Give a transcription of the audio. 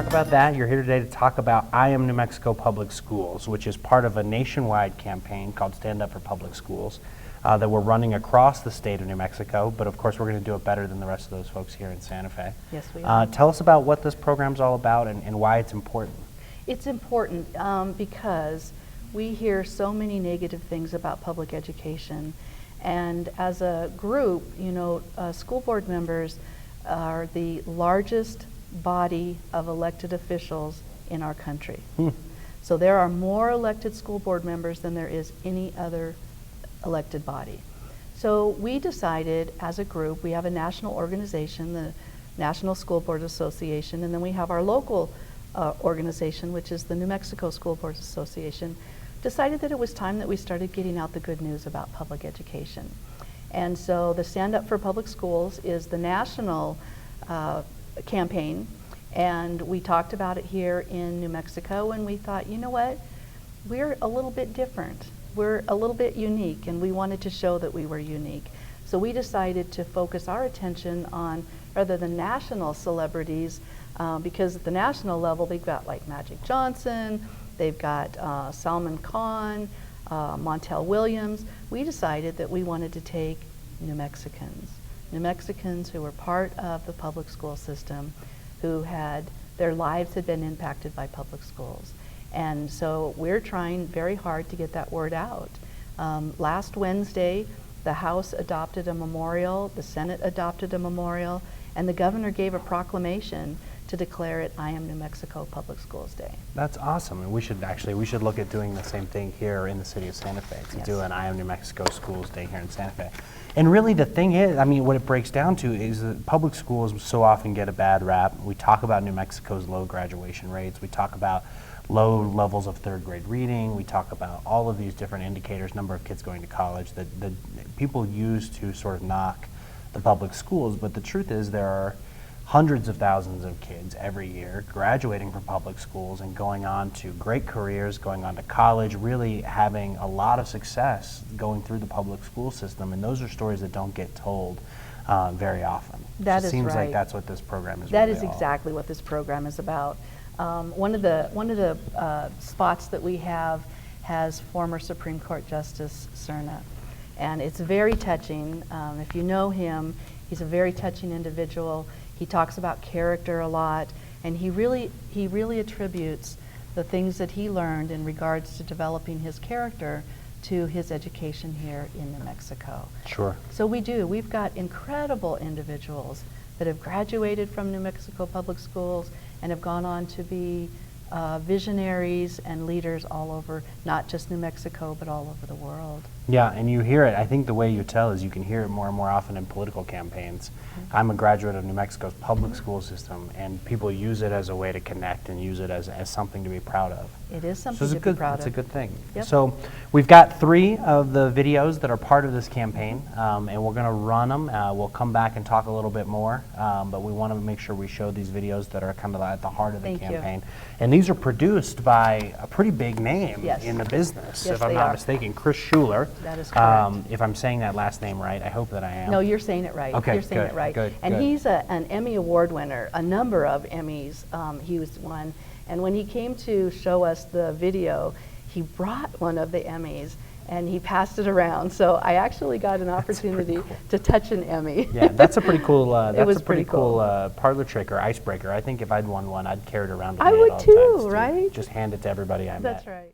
talk about that. You're here today to talk about I Am New Mexico Public Schools, which is part of a nationwide campaign called Stand Up for Public Schools that we're running across the state of New Mexico, but of course we're going to do it better than the rest of those folks here in Santa Fe. Yes, we are. Tell us about what this program's all about and why it's important. It's important because we hear so many negative things about public education, and as a group, you know, school board members are the largest body of elected officials in our country. So there are more elected school board members than there is any other elected body. So we decided as a group, we have a national organization, the National School Board Association, and then we have our local organization, which is the New Mexico School Boards Association, decided that it was time that we started getting out the good news about public education. And so the Stand Up for Public Schools is the national campaign, and we talked about it here in New Mexico, and we thought, you know what, we're a little bit different. We're a little bit unique, and we wanted to show that we were unique. So we decided to focus our attention on rather than national celebrities, because at the national level they've got like Magic Johnson, they've got Salman Khan, Montel Williams. We decided that we wanted to take New Mexicans who were part of the public school system, who had, their lives had been impacted by public schools. And so we're trying very hard to get that word out. Last Wednesday, the House adopted a memorial, the Senate adopted a memorial, and the governor gave a proclamation to declare it I Am New Mexico Public Schools Day. That's awesome, and we should look at doing the same thing here in the city of Santa Fe, to do an I Am New Mexico Schools Day here in Santa Fe. And really the thing is, I mean, what it breaks down to is that public schools so often get a bad rap. We talk about New Mexico's low graduation rates, we talk about low levels of third grade reading, we talk about all of these different indicators, number of kids going to college, that people use to sort of knock the public schools, but the truth is there are hundreds of thousands of kids every year graduating from public schools and going on to great careers, going on to college, really having a lot of success going through the public school system, and those are stories that don't get told very often. That is seems right. like that's what this program is That really is exactly what this program is about. One of the spots that we have has former Supreme Court Justice Cerna, and it's very touching. If you know him, he's a very touching individual. He talks about character a lot, and he really attributes the things that he learned in regards to developing his character to his education here in New Mexico. Sure. So we've got incredible individuals that have graduated from New Mexico Public Schools and have gone on to be visionaries and leaders all over, not just New Mexico, but all over the world. Yeah, and you hear it, I think the way you tell is you can hear it more and more often in political campaigns. I'm a graduate of New Mexico's public school system, and people use it as a way to connect and use it as something to be proud of. It is something to be proud of. It's a good thing. Yep. So we've got 3 of the videos that are part of this campaign, and we're going to run them. We'll come back and talk a little bit more, but we want to make sure we show these videos that are kind of at the heart of the campaign. And these are produced by a pretty big name in the business, if I'm not mistaken, Chris Schuler. That is correct. If I'm saying that last name right, I hope that I am. No, you're saying it right. Okay, you're saying it right. Good, and good. he's an Emmy Award winner, a number of Emmys he was won. And when he came to show us the video, he brought one of the Emmys and he passed it around. So I actually got an opportunity to touch an Emmy. Yeah, that's a pretty cool. That's a pretty cool parlor trick or icebreaker. I think if I'd won one, I'd carry it around with I me would at all too, times, right? Just hand it to everybody I met. That's right.